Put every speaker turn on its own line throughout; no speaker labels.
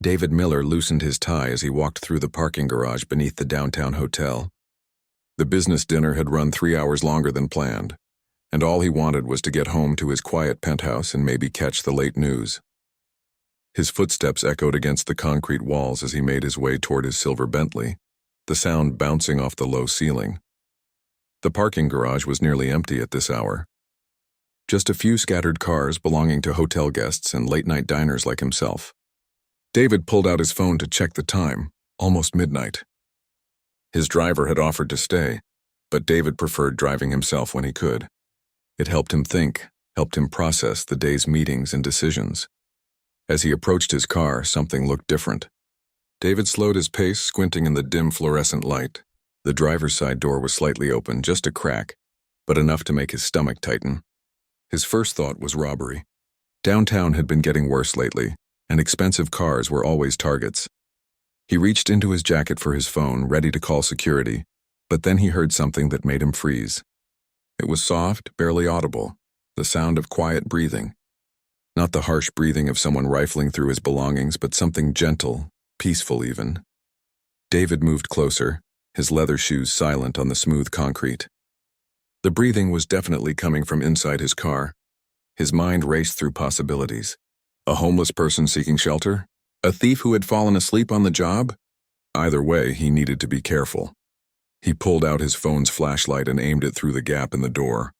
David Miller loosened his tie as he walked through the parking garage beneath the downtown hotel. The business dinner had run 3 hours longer than planned, and all he wanted was to get home to his quiet penthouse and maybe catch the late news. His footsteps echoed against the concrete walls as he made his way toward his silver Bentley, the sound bouncing off the low ceiling. The parking garage was nearly empty at this hour. Just a few scattered cars belonging to hotel guests and late-night diners like himself. David pulled out his phone to check the time, almost midnight. His driver had offered to stay, but David preferred driving himself when he could. It helped him think, helped him process the day's meetings and decisions. As he approached his car, something looked different. David slowed his pace, squinting in the dim fluorescent light. The driver's side door was slightly open, just a crack, but enough to make his stomach tighten. His first thought was robbery. Downtown had been getting worse lately, and expensive cars were always targets. He reached into his jacket for his phone, ready to call security, but then he heard something that made him freeze. It was soft, barely audible, the sound of quiet breathing. Not the harsh breathing of someone rifling through his belongings, but something gentle, peaceful even. David moved closer, his leather shoes silent on the smooth concrete. The breathing was definitely coming from inside his car. His mind raced through possibilities. A homeless person seeking shelter? A thief who had fallen asleep on the job? Either way, he needed to be careful. He pulled out his phone's flashlight and aimed it through the gap in the door.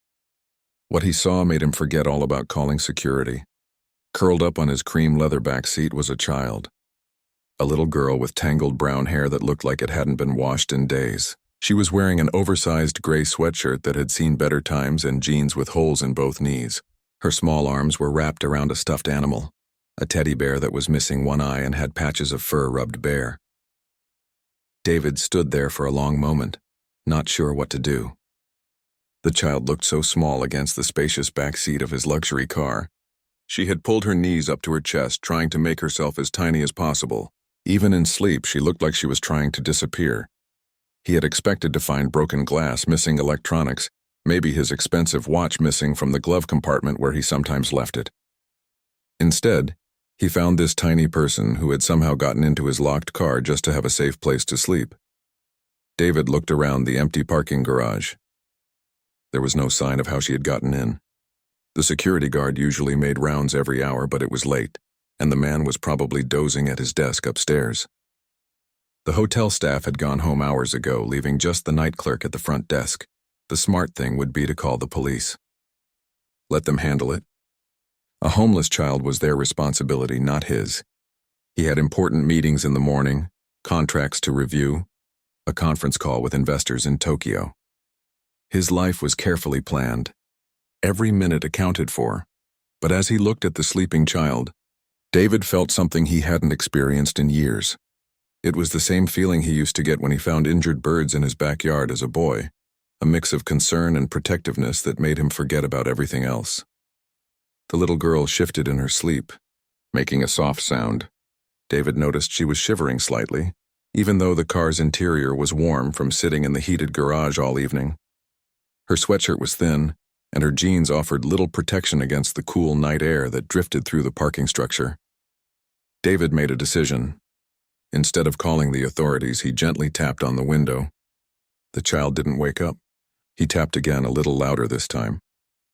What he saw made him forget all about calling security. Curled up on his cream leather back seat was a child. A little girl with tangled brown hair that looked like it hadn't been washed in days. She was wearing an oversized gray sweatshirt that had seen better times and jeans with holes in both knees. Her small arms were wrapped around a stuffed animal, a teddy bear that was missing one eye and had patches of fur rubbed bare. David stood there for a long moment, not sure what to do. The child looked so small against the spacious back seat of his luxury car. She had pulled her knees up to her chest, trying to make herself as tiny as possible. Even in sleep, she looked like she was trying to disappear. He had expected to find broken glass, missing electronics, maybe his expensive watch missing from the glove compartment where he sometimes left it. Instead, he found this tiny person who had somehow gotten into his locked car just to have a safe place to sleep. David looked around the empty parking garage. There was no sign of how she had gotten in. The security guard usually made rounds every hour, but it was late, and the man was probably dozing at his desk upstairs. The hotel staff had gone home hours ago, leaving just the night clerk at the front desk. The smart thing would be to call the police. Let them handle it. A homeless child was their responsibility, not his. He had important meetings in the morning, contracts to review, a conference call with investors in Tokyo. His life was carefully planned, every minute accounted for, but as he looked at the sleeping child, David felt something he hadn't experienced in years. It was the same feeling he used to get when he found injured birds in his backyard as a boy, a mix of concern and protectiveness that made him forget about everything else. The little girl shifted in her sleep, making a soft sound. David noticed she was shivering slightly, even though the car's interior was warm from sitting in the heated garage all evening. Her sweatshirt was thin, and her jeans offered little protection against the cool night air that drifted through the parking structure. David made a decision. Instead of calling the authorities, he gently tapped on the window. The child didn't wake up. He tapped again, a little louder this time.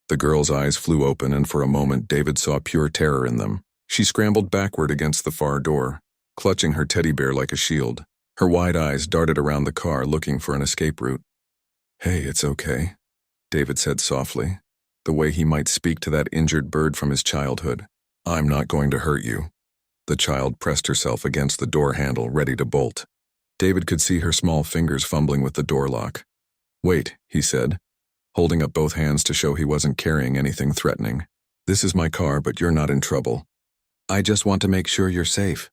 The girl's eyes flew open, and for a moment David saw pure terror in them. She scrambled backward against the far door, clutching her teddy bear like a shield. Her wide eyes darted around the car, looking for an escape route. "Hey, it's okay," David said softly, the way he might speak to that injured bird from his childhood. "I'm not going to hurt you." The child pressed herself against the door handle, ready to bolt. David could see her small fingers fumbling with the door lock. "Wait," he said, holding up both hands to show he wasn't carrying anything threatening. "This is my car, but you're not in trouble. I just want to make sure you're safe."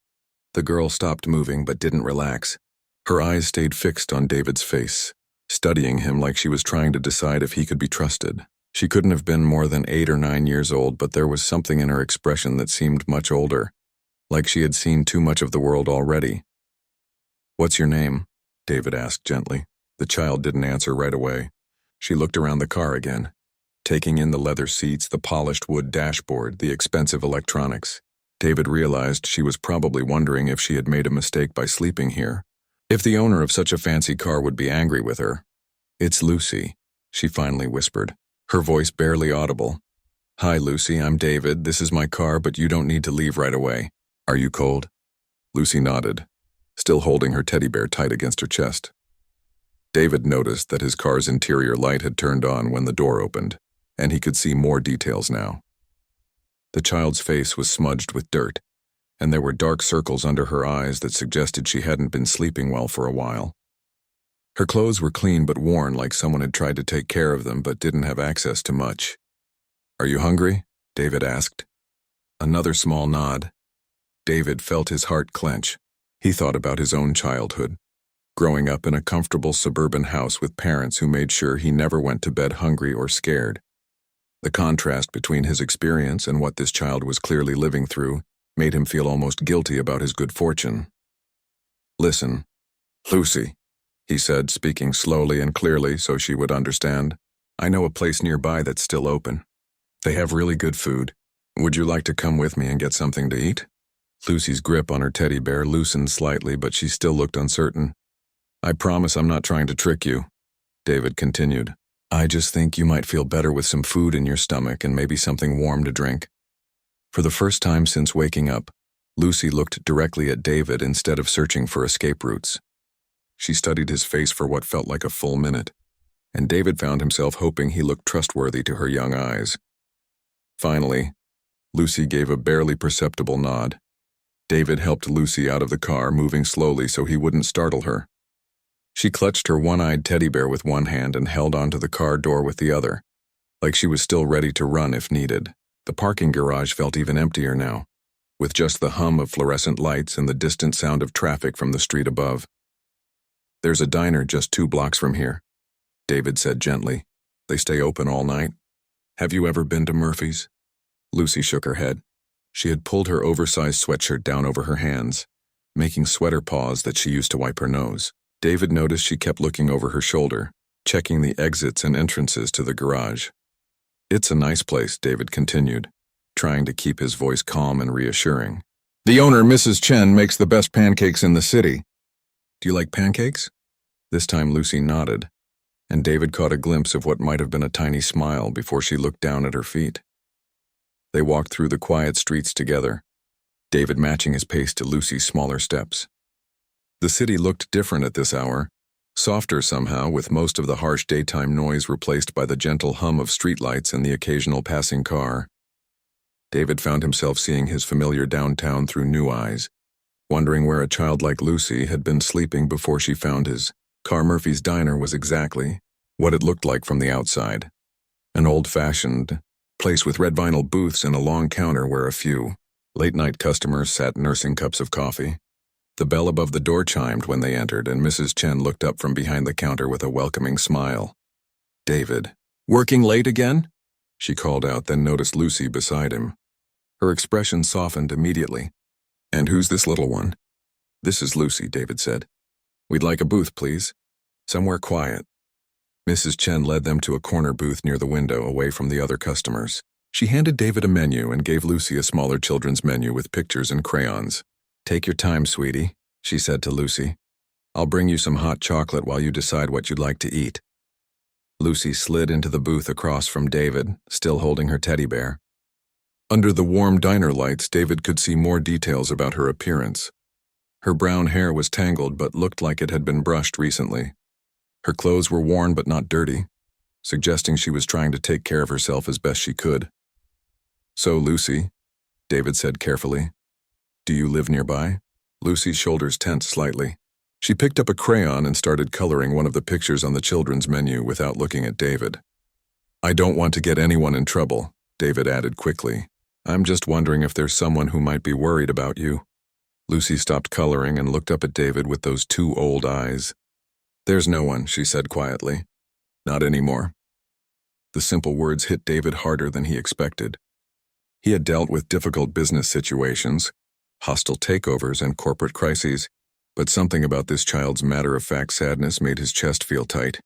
The girl stopped moving but didn't relax. Her eyes stayed fixed on David's face, studying him like she was trying to decide if he could be trusted. She couldn't have been more than 8 or 9 years old, but there was something in her expression that seemed much older, like she had seen too much of the world already. "What's your name?" David asked gently. The child didn't answer right away. She looked around the car again, taking in the leather seats, the polished wood dashboard, the expensive electronics. David realized she was probably wondering if she had made a mistake by sleeping here. If the owner of such a fancy car would be angry with her. "It's Lucy," she finally whispered, her voice barely audible. "Hi, Lucy, I'm David. This is my car, but you don't need to leave right away. Are you cold?" Lucy nodded, still holding her teddy bear tight against her chest. David noticed that his car's interior light had turned on when the door opened, and he could see more details now. The child's face was smudged with dirt, and there were dark circles under her eyes that suggested she hadn't been sleeping well for a while. Her clothes were clean but worn, like someone had tried to take care of them but didn't have access to much. "Are you hungry?" David asked. Another small nod. David felt his heart clench. He thought about his own childhood, growing up in a comfortable suburban house with parents who made sure he never went to bed hungry or scared. The contrast between his experience and what this child was clearly living through made him feel almost guilty about his good fortune. "Listen, Lucy," he said, speaking slowly and clearly so she would understand. "I know a place nearby that's still open. They have really good food. Would you like to come with me and get something to eat?" Lucy's grip on her teddy bear loosened slightly, but she still looked uncertain. "I promise I'm not trying to trick you," David continued. "I just think you might feel better with some food in your stomach and maybe something warm to drink." For the first time since waking up, Lucy looked directly at David instead of searching for escape routes. She studied his face for what felt like a full minute, and David found himself hoping he looked trustworthy to her young eyes. Finally, Lucy gave a barely perceptible nod. David helped Lucy out of the car, moving slowly so he wouldn't startle her. She clutched her one-eyed teddy bear with one hand and held onto the car door with the other, like she was still ready to run if needed. The parking garage felt even emptier now, with just the hum of fluorescent lights and the distant sound of traffic from the street above. "There's a diner just 2 blocks from here," David said gently. "They stay open all night. Have you ever been to Murphy's?" Lucy shook her head. She had pulled her oversized sweatshirt down over her hands, making sweater paws that she used to wipe her nose. David noticed she kept looking over her shoulder, checking the exits and entrances to the garage. "It's a nice place," David continued, trying to keep his voice calm and reassuring. "The owner, Mrs. Chen, makes the best pancakes in the city. Do you like pancakes?" This time Lucy nodded, and David caught a glimpse of what might have been a tiny smile before she looked down at her feet. They walked through the quiet streets together, David matching his pace to Lucy's smaller steps. The city looked different at this hour, softer somehow, with most of the harsh daytime noise replaced by the gentle hum of streetlights and the occasional passing car. David found himself seeing his familiar downtown through new eyes, wondering where a child like Lucy had been sleeping before she found his car. Murphy's Diner was exactly what it looked like from the outside. An old-fashioned place with red vinyl booths and a long counter where a few late-night customers sat nursing cups of coffee. The bell above the door chimed when they entered, and Mrs. Chen looked up from behind the counter with a welcoming smile. "David, working late again?" she called out, then noticed Lucy beside him. Her expression softened immediately. "And who's this little one?" "This is Lucy," David said. "We'd like a booth, please. Somewhere quiet." Mrs. Chen led them to a corner booth near the window, away from the other customers. She handed David a menu and gave Lucy a smaller children's menu with pictures and crayons. "Take your time, sweetie," she said to Lucy. "I'll bring you some hot chocolate while you decide what you'd like to eat." Lucy slid into the booth across from David, still holding her teddy bear. Under the warm diner lights, David could see more details about her appearance. Her brown hair was tangled but looked like it had been brushed recently. Her clothes were worn but not dirty, suggesting she was trying to take care of herself as best she could. "So, Lucy," David said carefully, "do you live nearby?" Lucy's shoulders tensed slightly. She picked up a crayon and started coloring one of the pictures on the children's menu without looking at David. "I don't want to get anyone in trouble," David added quickly. "I'm just wondering if there's someone who might be worried about you." Lucy stopped coloring and looked up at David with those 2 old eyes. "There's no one," she said quietly. "Not anymore." The simple words hit David harder than he expected. He had dealt with difficult business situations, hostile takeovers, and corporate crises, but something about this child's matter-of-fact sadness made his chest feel tight.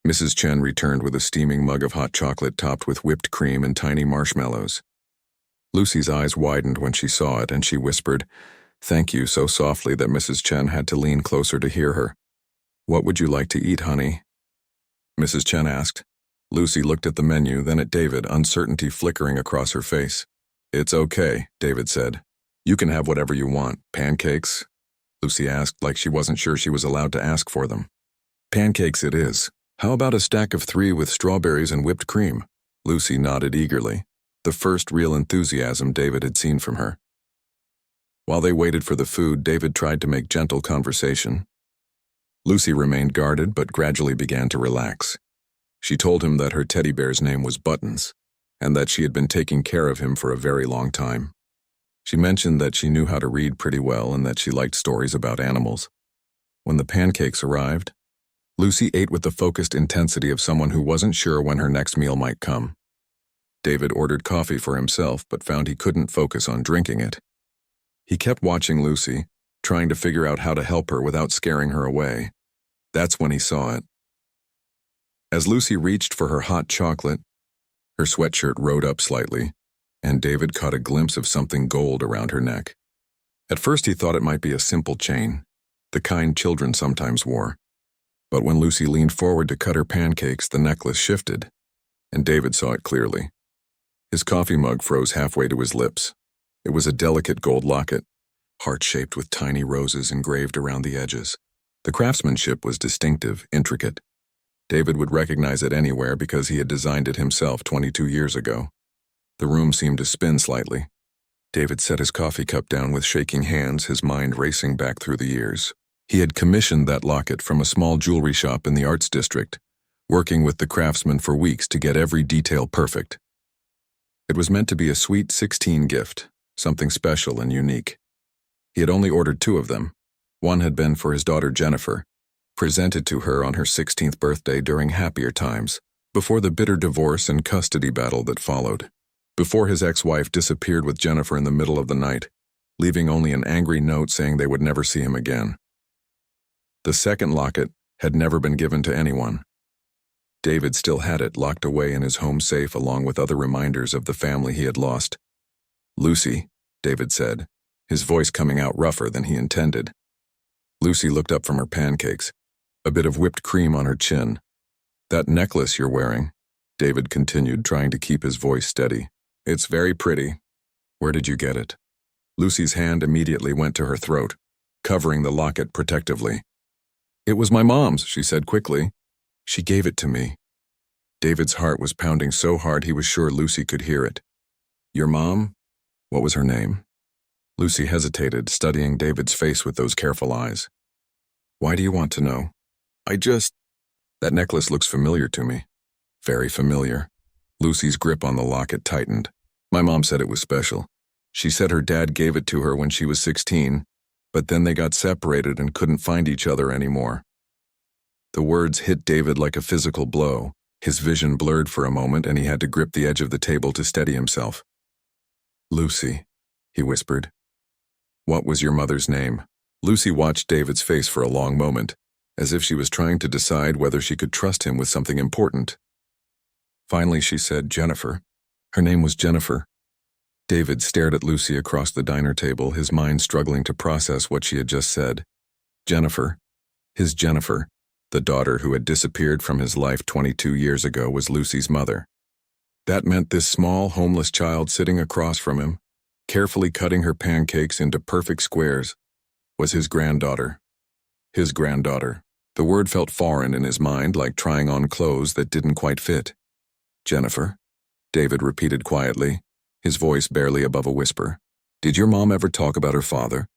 Mrs. Chen returned with a steaming mug of hot chocolate topped with whipped cream and tiny marshmallows. Lucy's eyes widened when she saw it, and she whispered, "Thank you," so softly that Mrs. Chen had to lean closer to hear her. "What would you like to eat, honey?" Mrs. Chen asked. Lucy looked at the menu, then at David, uncertainty flickering across her face. "It's okay," David said. "You can have whatever you want. Pancakes?" Lucy asked, like she wasn't sure she was allowed to ask for them. "Pancakes it is. How about a stack of 3 with strawberries and whipped cream?" Lucy nodded eagerly, the first real enthusiasm David had seen from her. While they waited for the food, David tried to make gentle conversation. Lucy remained guarded but gradually began to relax. She told him that her teddy bear's name was Buttons, and that she had been taking care of him for a very long time. She mentioned that she knew how to read pretty well and that she liked stories about animals. When the pancakes arrived, Lucy ate with the focused intensity of someone who wasn't sure when her next meal might come. David ordered coffee for himself but found he couldn't focus on drinking it. He kept watching Lucy, trying to figure out how to help her without scaring her away. That's when he saw it. As Lucy reached for her hot chocolate, her sweatshirt rode up slightly, and David caught a glimpse of something gold around her neck. At first he thought it might be a simple chain, the kind children sometimes wore. But when Lucy leaned forward to cut her pancakes, the necklace shifted, and David saw it clearly. His coffee mug froze halfway to his lips. It was a delicate gold locket, heart-shaped with tiny roses engraved around the edges. The craftsmanship was distinctive, intricate. David would recognize it anywhere because he had designed it himself 22 years ago. The room seemed to spin slightly. David set his coffee cup down with shaking hands, his mind racing back through the years. He had commissioned that locket from a small jewelry shop in the Arts District, working with the craftsman for weeks to get every detail perfect. It was meant to be a sweet 16 gift, something special and unique. He had only ordered 2 of them. One had been for his daughter Jennifer, presented to her on her 16th birthday during happier times, before the bitter divorce and custody battle that followed. Before his ex-wife disappeared with Jennifer in the middle of the night, leaving only an angry note saying they would never see him again. The second locket had never been given to anyone. David still had it locked away in his home safe along with other reminders of the family he had lost. "Lucy," David said, his voice coming out rougher than he intended. Lucy looked up from her pancakes, a bit of whipped cream on her chin. "That necklace you're wearing," David continued, trying to keep his voice steady. "It's very pretty. Where did you get it?" Lucy's hand immediately went to her throat, covering the locket protectively. "It was my mom's," she said quickly. "She gave it to me." David's heart was pounding so hard he was sure Lucy could hear it. "Your mom? What was her name?" Lucy hesitated, studying David's face with those careful eyes. "Why do you want to know?" That necklace looks familiar to me." "Very familiar." Lucy's grip on the locket tightened. "My mom said it was special. She said her dad gave it to her when she was 16, but then they got separated and couldn't find each other anymore." The words hit David like a physical blow. His vision blurred for a moment and he had to grip the edge of the table to steady himself. "Lucy," he whispered. "What was your mother's name?" Lucy watched David's face for a long moment, as if she was trying to decide whether she could trust him with something important. Finally she said, "Jennifer. Her name was Jennifer." David stared at Lucy across the diner table, his mind struggling to process what she had just said. Jennifer, his Jennifer, the daughter who had disappeared from his life 22 years ago, was Lucy's mother. That meant this small, homeless child sitting across from him, carefully cutting her pancakes into perfect squares, was his granddaughter. His granddaughter. The word felt foreign in his mind, like trying on clothes that didn't quite fit. "Jennifer," David repeated quietly, his voice barely above a whisper. "Did your mom ever talk about her father?"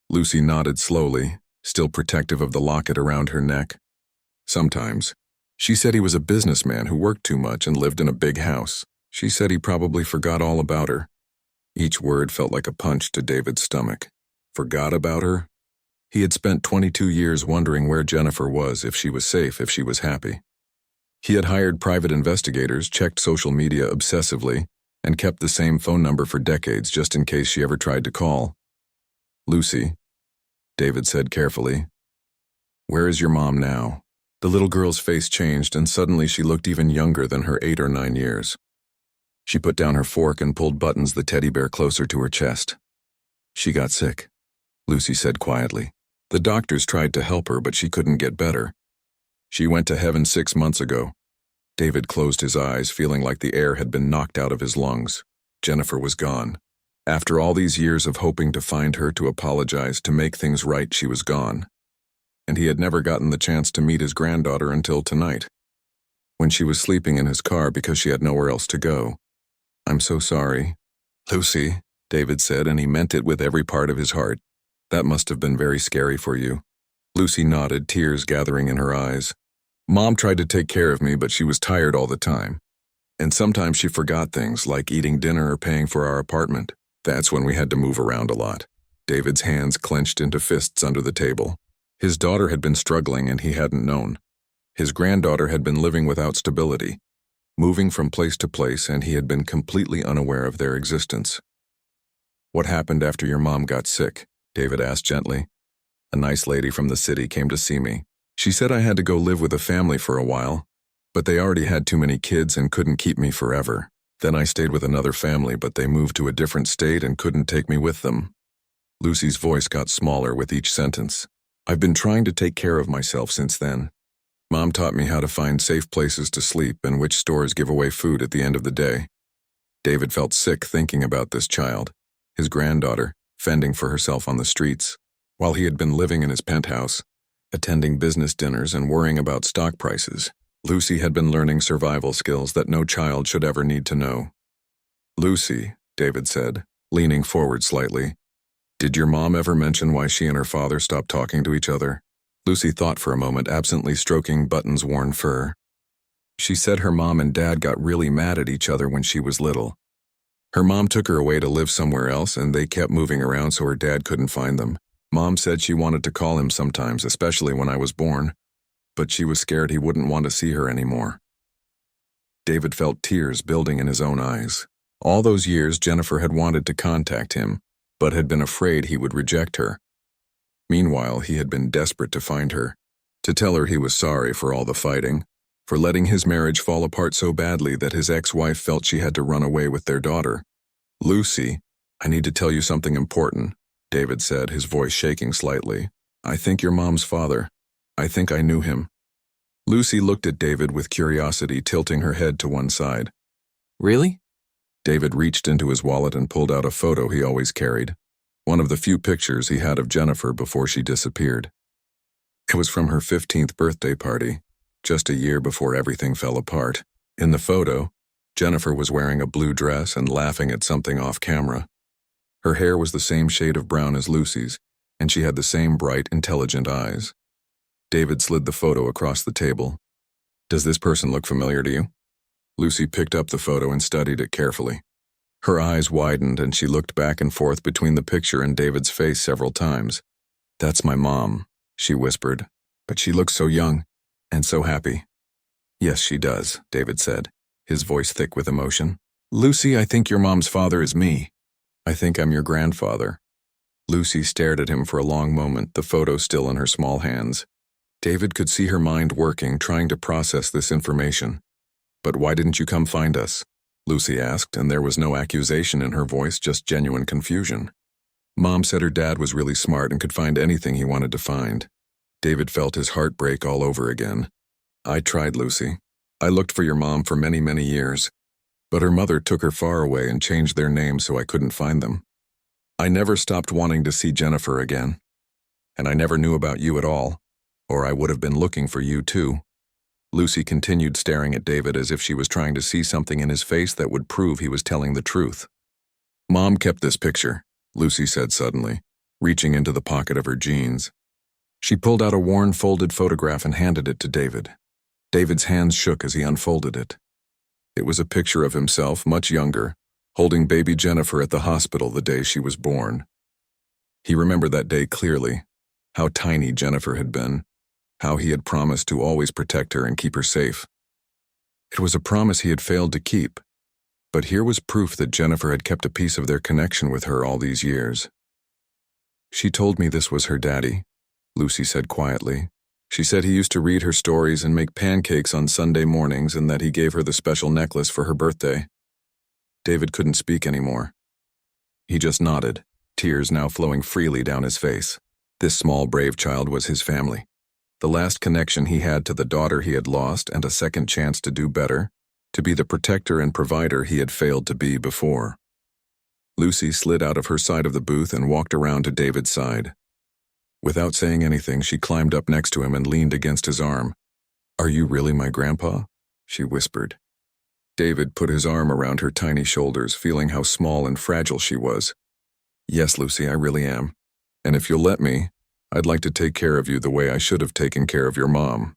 Lucy nodded slowly, still protective of the locket around her neck. "Sometimes. She said he was a businessman who worked too much and lived in a big house. She said he probably forgot all about her." Each word felt like a punch to David's stomach. Forgot about her? He had spent 22 years wondering where Jennifer was, if she was safe, if she was happy. He had hired private investigators, checked social media obsessively, and kept the same phone number for decades just in case she ever tried to call. "Lucy," David said carefully, "where is your mom now?" The little girl's face changed and suddenly she looked even younger than her 8 or 9 years. She put down her fork and pulled Buttons the teddy bear closer to her chest. She got sick, Lucy said quietly. The doctors tried to help her, but she couldn't get better. She went to heaven 6 months ago. David closed his eyes, feeling like the air had been knocked out of his lungs. Jennifer was gone. After all these years of hoping to find her, to apologize, to make things right, she was gone. And he had never gotten the chance to meet his granddaughter until tonight, when she was sleeping in his car because she had nowhere else to go. "I'm so sorry, Lucy," David said, and he meant it with every part of his heart. "That must have been very scary for you." Lucy nodded, tears gathering in her eyes. "Mom tried to take care of me, but she was tired all the time. And sometimes she forgot things, like eating dinner or paying for our apartment. That's when we had to move around a lot." David's hands clenched into fists under the table. His daughter had been struggling and he hadn't known. His granddaughter had been living without stability, moving from place to place, and he had been completely unaware of their existence. "What happened after your mom got sick?" David asked gently. "A nice lady from the city came to see me. She said I had to go live with a family for a while, but they already had too many kids and couldn't keep me forever. Then I stayed with another family, but they moved to a different state and couldn't take me with them." Lucy's voice got smaller with each sentence. "I've been trying to take care of myself since then. Mom taught me how to find safe places to sleep and which stores give away food at the end of the day." David felt sick thinking about this child, his granddaughter, fending for herself on the streets, while he had been living in his penthouse, attending business dinners and worrying about stock prices. Lucy had been learning survival skills that no child should ever need to know. "Lucy," David said, leaning forward slightly, "did your mom ever mention why she and her father stopped talking to each other?" Lucy thought for a moment, absently stroking Button's worn fur. "She said her mom and dad got really mad at each other when she was little. Her mom took her away to live somewhere else, and they kept moving around so her dad couldn't find them. Mom said she wanted to call him sometimes, especially when I was born, but she was scared he wouldn't want to see her anymore." David felt tears building in his own eyes. All those years Jennifer had wanted to contact him, but had been afraid he would reject her. Meanwhile, he had been desperate to find her, to tell her he was sorry for all the fighting, for letting his marriage fall apart so badly that his ex-wife felt she had to run away with their daughter. "Lucy, I need to tell you something important," David said, his voice shaking slightly. "I think your mom's father. I think I knew him." Lucy looked at David with curiosity, tilting her head to one side. "Really?" David reached into his wallet and pulled out a photo he always carried, one of the few pictures he had of Jennifer before she disappeared. It was from her 15th birthday party, just a year before everything fell apart. In the photo, Jennifer was wearing a blue dress and laughing at something off camera. Her hair was the same shade of brown as Lucy's, and she had the same bright, intelligent eyes. David slid the photo across the table. "Does this person look familiar to you?" Lucy picked up the photo and studied it carefully. Her eyes widened and she looked back and forth between the picture and David's face several times. "That's my mom," she whispered, "but she looks so young and so happy." "Yes, she does," David said, his voice thick with emotion. "Lucy, I think your mom's father is me. I think I'm your grandfather." Lucy stared at him for a long moment, the photo still in her small hands. David could see her mind working, trying to process this information. "But why didn't you come find us?" Lucy asked, and there was no accusation in her voice, just genuine confusion. "Mom said her dad was really smart and could find anything he wanted to find." David felt his heart break all over again. "I tried, Lucy. I looked for your mom for many, many years, but her mother took her far away and changed their names so I couldn't find them. I never stopped wanting to see Jennifer again. And I never knew about you at all, or I would have been looking for you too." Lucy continued staring at David as if she was trying to see something in his face that would prove he was telling the truth. "Mom kept this picture," Lucy said suddenly, reaching into the pocket of her jeans. She pulled out a worn, folded photograph and handed it to David. David's hands shook as he unfolded it. It was a picture of himself, much younger, holding baby Jennifer at the hospital the day she was born. He remembered that day clearly, how tiny Jennifer had been, how he had promised to always protect her and keep her safe. It was a promise he had failed to keep, but here was proof that Jennifer had kept a piece of their connection with her all these years. "She told me this was her daddy," Lucy said quietly. "She said he used to read her stories and make pancakes on Sunday mornings and that he gave her the special necklace for her birthday." David couldn't speak anymore. He just nodded, tears now flowing freely down his face. This small, brave child was his family. The last connection he had to the daughter he had lost and a second chance to do better, to be the protector and provider he had failed to be before. Lucy slid out of her side of the booth and walked around to David's side. Without saying anything, she climbed up next to him and leaned against his arm. "Are you really my grandpa?" she whispered. David put his arm around her tiny shoulders, feeling how small and fragile she was. "Yes, Lucy, I really am. And if you'll let me, I'd like to take care of you the way I should have taken care of your mom."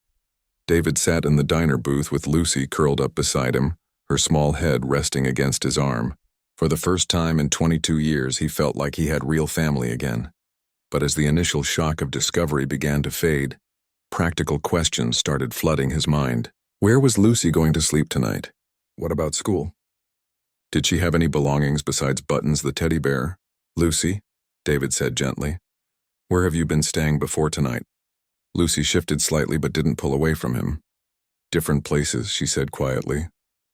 David sat in the diner booth with Lucy curled up beside him, her small head resting against his arm. For the first time in 22 years, he felt like he had real family again. But as the initial shock of discovery began to fade, practical questions started flooding his mind. Where was Lucy going to sleep tonight? What about school? Did she have any belongings besides Buttons the teddy bear? "Lucy," David said gently, "where have you been staying before tonight?" Lucy shifted slightly but didn't pull away from him. "Different places," she said quietly.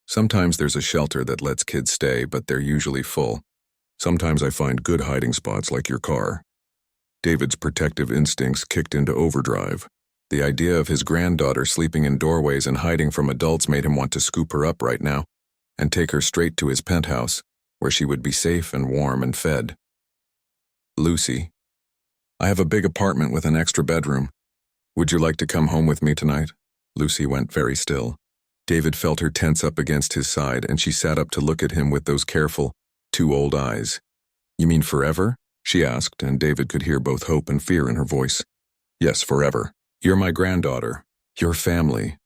"Sometimes there's a shelter that lets kids stay, but they're usually full. Sometimes I find good hiding spots like your car." David's protective instincts kicked into overdrive. The idea of his granddaughter sleeping in doorways and hiding from adults made him want to scoop her up right now and take her straight to his penthouse, where she would be safe and warm and fed. "Lucy, I have a big apartment with an extra bedroom. Would you like to come home with me tonight?" Lucy went very still. David felt her tense up against his side, and she sat up to look at him with those careful, too old eyes. "You mean forever?" she asked, and David could hear both hope and fear in her voice. "Yes, forever. You're my granddaughter. Your family."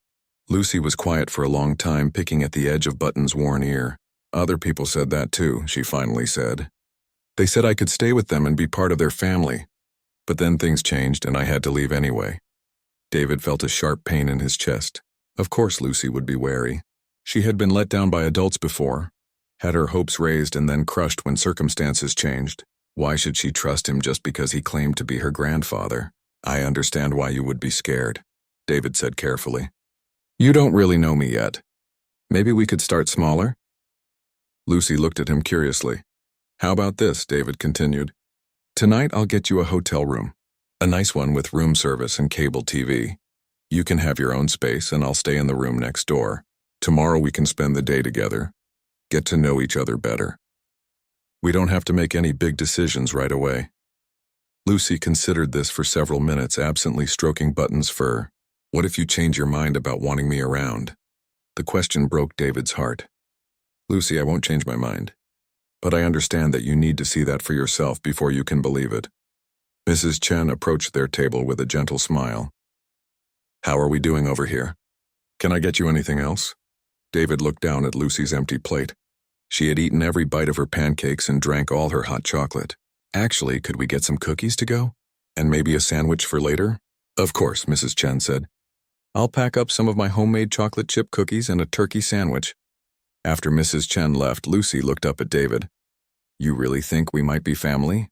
Lucy was quiet for a long time, picking at the edge of Button's worn ear. "Other people said that too," she finally said. "They said I could stay with them and be part of their family. But then things changed and I had to leave anyway." David felt a sharp pain in his chest. Of course Lucy would be wary. She had been let down by adults before, had her hopes raised and then crushed when circumstances changed. Why should she trust him just because he claimed to be her grandfather? "I understand why you would be scared," David said carefully. "You don't really know me yet. Maybe we could start smaller?" Lucy looked at him curiously. "How about this?" David continued. "Tonight I'll get you a hotel room. A nice one with room service and cable TV. You can have your own space and I'll stay in the room next door. Tomorrow we can spend the day together. Get to know each other better. We don't have to make any big decisions right away." Lucy considered this for several minutes, absently stroking Button's fur. "What if you change your mind about wanting me around?" The question broke David's heart. "Lucy, I won't change my mind. But I understand that you need to see that for yourself before you can believe it." Mrs. Chen approached their table with a gentle smile. "How are we doing over here? Can I get you anything else?" David looked down at Lucy's empty plate. She had eaten every bite of her pancakes and drank all her hot chocolate. "Actually, could we get some cookies to go? And maybe a sandwich for later?" "Of course," Mrs. Chen said. "I'll pack up some of my homemade chocolate chip cookies and a turkey sandwich." After Mrs. Chen left, Lucy looked up at David. "You really think we might be family?"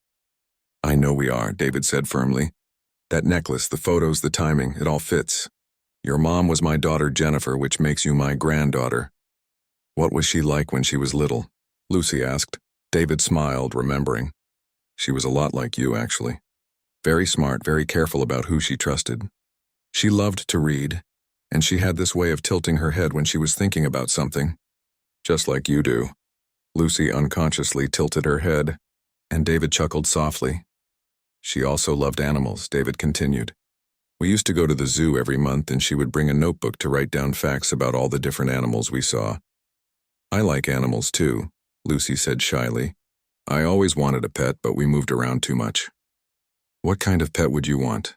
"I know we are," David said firmly. "That necklace, the photos, the timing, it all fits. Your mom was my daughter Jennifer, which makes you my granddaughter." "What was she like when she was little?" Lucy asked. David smiled, remembering. "She was a lot like you, actually. Very smart, very careful about who she trusted. She loved to read, and she had this way of tilting her head when she was thinking about something. Just like you do." Lucy unconsciously tilted her head, and David chuckled softly. "She also loved animals," David continued. "We used to go to the zoo every month, and she would bring a notebook to write down facts about all the different animals we saw." "I like animals too," Lucy said shyly. "I always wanted a pet, but we moved around too much." "What kind of pet would you want?"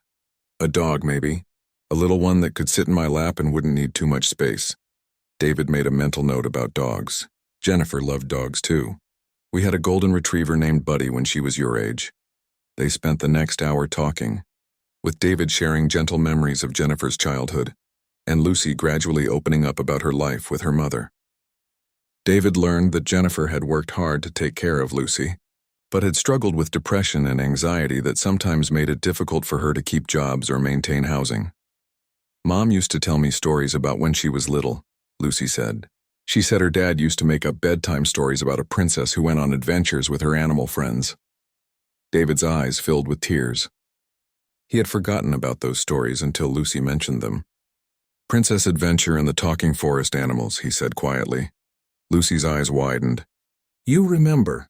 "A dog, maybe. A little one that could sit in my lap and wouldn't need too much space." David made a mental note about dogs. Jennifer loved dogs too. "We had a golden retriever named Buddy when she was your age." They spent the next hour talking, with David sharing gentle memories of Jennifer's childhood, and Lucy gradually opening up about her life with her mother. David learned that Jennifer had worked hard to take care of Lucy, but had struggled with depression and anxiety that sometimes made it difficult for her to keep jobs or maintain housing. "Mom used to tell me stories about when she was little," Lucy said. She said her dad used to make up bedtime stories about a princess who went on adventures with her animal friends. David's eyes filled with tears. He had forgotten about those stories until Lucy mentioned them. "Princess Adventure and the Talking Forest Animals," he said quietly. Lucy's eyes widened. "You remember.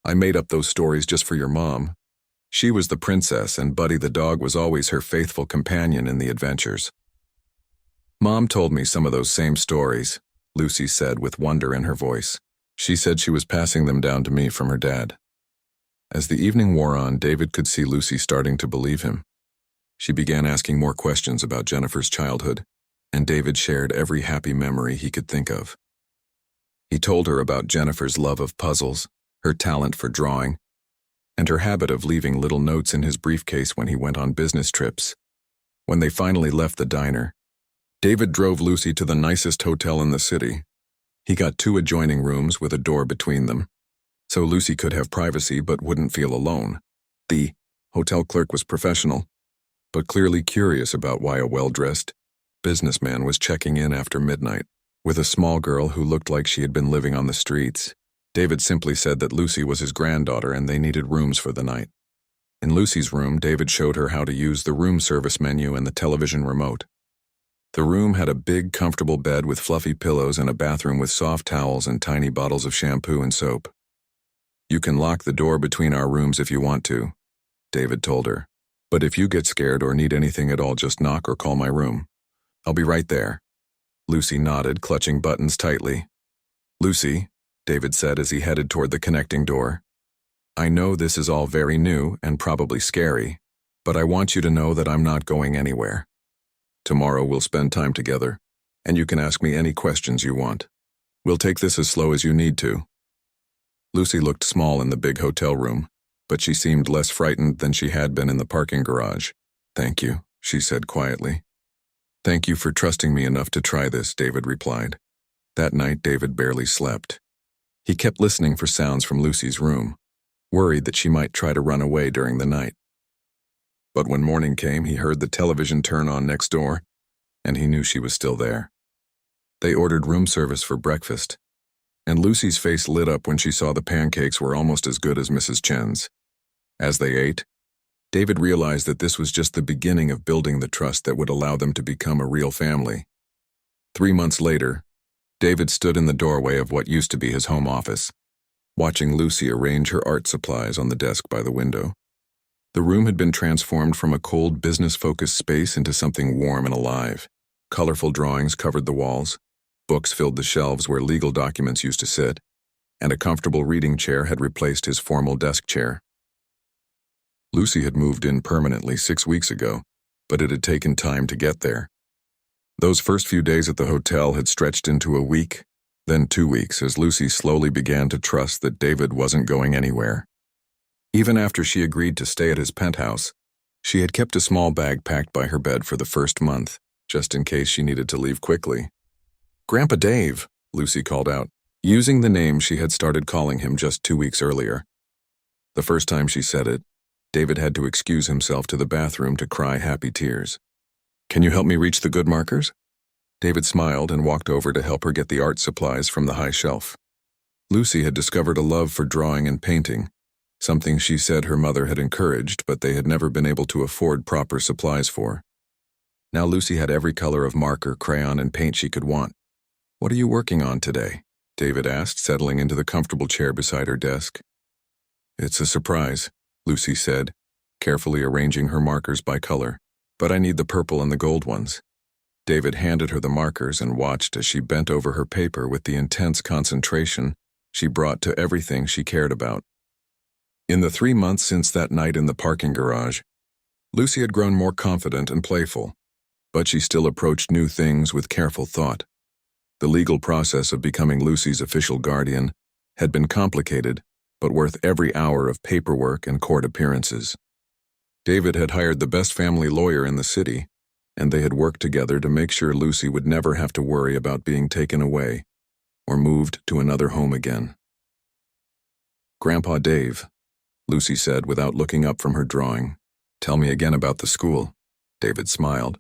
I made up those stories just for your mom. She was the princess, and Buddy the dog was always her faithful companion in the adventures." "Mom told me some of those same stories," Lucy said with wonder in her voice. She said she was passing them down to me from her dad. As the evening wore on, David could see Lucy starting to believe him. She began asking more questions about Jennifer's childhood, and David shared every happy memory he could think of. He told her about Jennifer's love of puzzles, her talent for drawing, and her habit of leaving little notes in his briefcase when he went on business trips. When they finally left the diner, David drove Lucy to the nicest hotel in the city. He got 2 adjoining rooms with a door between them, so Lucy could have privacy but wouldn't feel alone. The hotel clerk was professional, but clearly curious about why a well-dressed businessman was checking in after midnight with a small girl who looked like she had been living on the streets. David simply said that Lucy was his granddaughter and they needed rooms for the night. In Lucy's room, David showed her how to use the room service menu and the television remote. The room had a big, comfortable bed with fluffy pillows and a bathroom with soft towels and tiny bottles of shampoo and soap. "You can lock the door between our rooms if you want to," David told her. "But if you get scared or need anything at all, just knock or call my room. I'll be right there." Lucy nodded, clutching buttons tightly. "Lucy," David said as he headed toward the connecting door, "I know this is all very new and probably scary, but I want you to know that I'm not going anywhere. Tomorrow we'll spend time together, and you can ask me any questions you want. We'll take this as slow as you need to." Lucy looked small in the big hotel room, but she seemed less frightened than she had been in the parking garage. "Thank you," she said quietly. "Thank you for trusting me enough to try this," David replied. That night, David barely slept. He kept listening for sounds from Lucy's room, worried that she might try to run away during the night. But when morning came, he heard the television turn on next door, and he knew she was still there. They ordered room service for breakfast, and Lucy's face lit up when she saw the pancakes were almost as good as Mrs. Chen's. As they ate, David realized that this was just the beginning of building the trust that would allow them to become a real family. 3 months later, David stood in the doorway of what used to be his home office, watching Lucy arrange her art supplies on the desk by the window. The room had been transformed from a cold, business-focused space into something warm and alive. Colorful drawings covered the walls, books filled the shelves where legal documents used to sit, and a comfortable reading chair had replaced his formal desk chair. Lucy had moved in permanently 6 weeks ago, but it had taken time to get there. Those first few days at the hotel had stretched into a week, then 2 weeks, as Lucy slowly began to trust that David wasn't going anywhere. Even after she agreed to stay at his penthouse, she had kept a small bag packed by her bed for the first month, just in case she needed to leave quickly. "Grandpa Dave," Lucy called out, using the name she had started calling him just 2 weeks earlier. The first time she said it, David had to excuse himself to the bathroom to cry happy tears. "Can you help me reach the good markers?" David smiled and walked over to help her get the art supplies from the high shelf. Lucy had discovered a love for drawing and painting, something she said her mother had encouraged, but they had never been able to afford proper supplies for. Now Lucy had every color of marker, crayon, and paint she could want. "What are you working on today?" David asked, settling into the comfortable chair beside her desk. "It's a surprise," Lucy said, carefully arranging her markers by color. "But I need the purple and the gold ones." David handed her the markers and watched as she bent over her paper with the intense concentration she brought to everything she cared about. In the 3 months since that night in the parking garage, Lucy had grown more confident and playful, but she still approached new things with careful thought. The legal process of becoming Lucy's official guardian had been complicated, but worth every hour of paperwork and court appearances. David had hired the best family lawyer in the city, and they had worked together to make sure Lucy would never have to worry about being taken away or moved to another home again. "Grandpa Dave," Lucy said without looking up from her drawing. "Tell me again about the school." David smiled.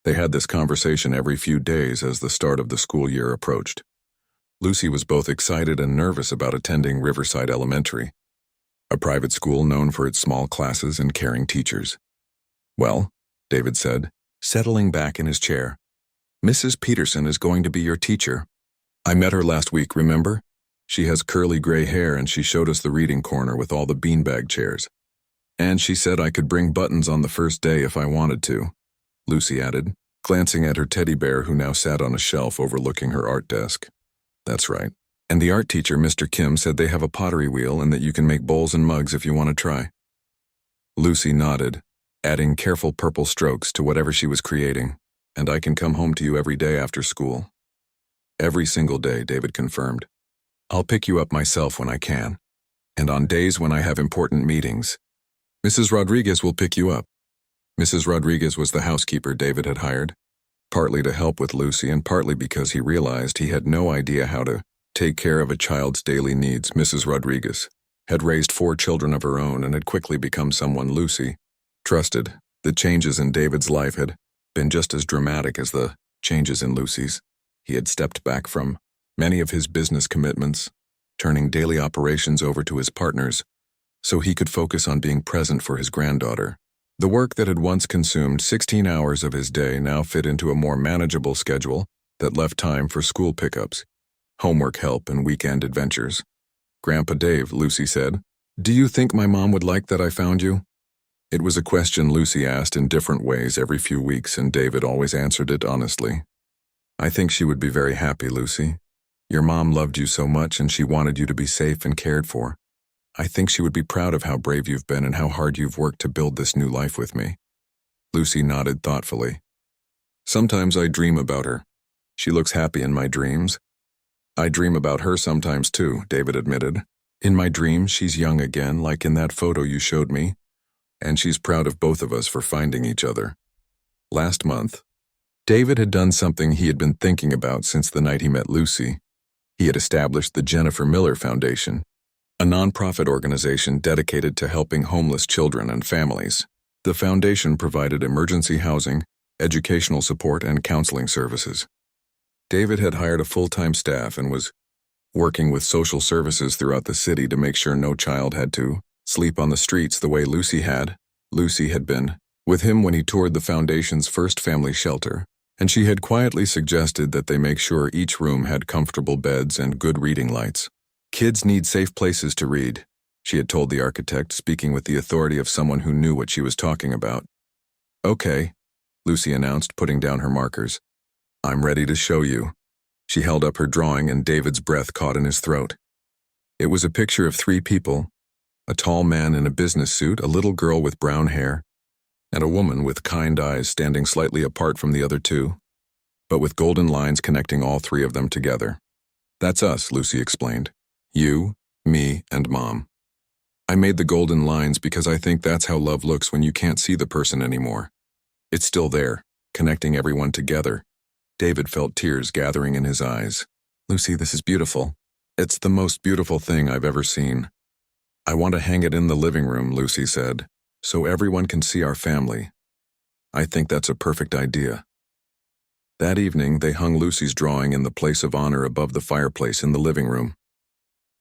They had this conversation every few days as the start of the school year approached. Lucy was both excited and nervous about attending Riverside Elementary, a private school known for its small classes and caring teachers. "Well," David said, settling back in his chair, "Mrs. Peterson is going to be your teacher. I met her last week, remember? She has curly gray hair and she showed us the reading corner with all the beanbag chairs. And she said I could bring buttons on the first day if I wanted to," Lucy added, glancing at her teddy bear who now sat on a shelf overlooking her art desk. "That's right. And the art teacher, Mr. Kim, said they have a pottery wheel and that you can make bowls and mugs if you want to try." Lucy nodded, adding careful purple strokes to whatever she was creating. "And I can come home to you every day after school." "Every single day," David confirmed. "I'll pick you up myself when I can. And on days when I have important meetings, Mrs. Rodriguez will pick you up." Mrs. Rodriguez was the housekeeper David had hired, partly to help with Lucy and partly because he realized he had no idea how to take care of a child's daily needs. Mrs. Rodriguez had raised 4 children of her own and had quickly become someone Lucy trusted. The changes in David's life had been just as dramatic as the changes in Lucy's. He had stepped back from many of his business commitments, turning daily operations over to his partners so he could focus on being present for his granddaughter. The work that had once consumed 16 hours of his day now fit into a more manageable schedule that left time for school pickups, homework help, and weekend adventures. "Grandpa Dave," Lucy said, "do you think my mom would like that I found you?" It was a question Lucy asked in different ways every few weeks, and David always answered it honestly. "I think she would be very happy, Lucy. Your mom loved you so much and she wanted you to be safe and cared for. I think she would be proud of how brave you've been and how hard you've worked to build this new life with me." Lucy nodded thoughtfully. "Sometimes I dream about her. She looks happy in my dreams. I dream about her sometimes too," David admitted. "In my dreams, she's young again, like in that photo you showed me, and she's proud of both of us for finding each other." Last month, David had done something he had been thinking about since the night he met Lucy. He had established the Jennifer Miller Foundation, a nonprofit organization dedicated to helping homeless children and families. The foundation provided emergency housing, educational support, and counseling services. David had hired a full-time staff and was working with social services throughout the city to make sure no child had to sleep on the streets the way Lucy had. Lucy had been with him when he toured the foundation's first family shelter, and she had quietly suggested that they make sure each room had comfortable beds and good reading lights. "Kids need safe places to read," she had told the architect, speaking with the authority of someone who knew what she was talking about. "Okay," Lucy announced, putting down her markers. "I'm ready to show you." She held up her drawing and David's breath caught in his throat. It was a picture of 3 people, a tall man in a business suit, a little girl with brown hair, and a woman with kind eyes standing slightly apart from the other 2, but with golden lines connecting all 3 of them together. "That's us," Lucy explained. "You, me, and Mom. I made the golden lines because I think that's how love looks when you can't see the person anymore. It's still there, connecting everyone together." David felt tears gathering in his eyes. "Lucy, this is beautiful. It's the most beautiful thing I've ever seen. I want to hang it in the living room," Lucy said, "so everyone can see our family. I think that's a perfect idea." That evening, they hung Lucy's drawing in the place of honor above the fireplace in the living room.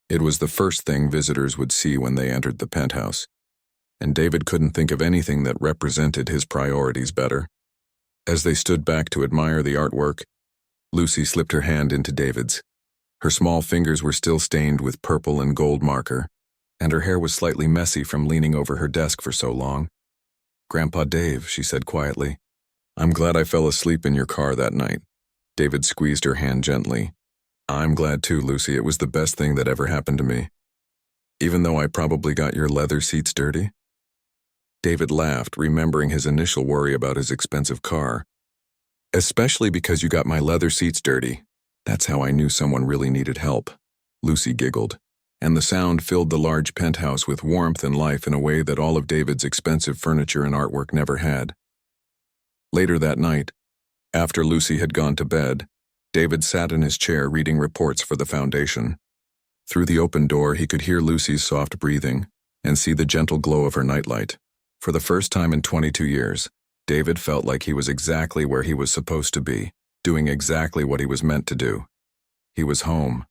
It was the first thing visitors would see when they entered the penthouse, and David couldn't think of anything that represented his priorities better. As they stood back to admire the artwork, Lucy slipped her hand into David's. Her small fingers were still stained with purple and gold marker, and her hair was slightly messy from leaning over her desk for so long. "Grandpa Dave," she said quietly, "I'm glad I fell asleep in your car that night." David squeezed her hand gently. "I'm glad too, Lucy. It was the best thing that ever happened to me. Even though I probably got your leather seats dirty?" David laughed, remembering his initial worry about his expensive car. "Especially because you got my leather seats dirty. That's how I knew someone really needed help." Lucy giggled, and the sound filled the large penthouse with warmth and life in a way that all of David's expensive furniture and artwork never had. Later that night, after Lucy had gone to bed, David sat in his chair reading reports for the foundation. Through the open door, he could hear Lucy's soft breathing and see the gentle glow of her nightlight. For the first time in 22 years, David felt like he was exactly where he was supposed to be, doing exactly what he was meant to do. He was home,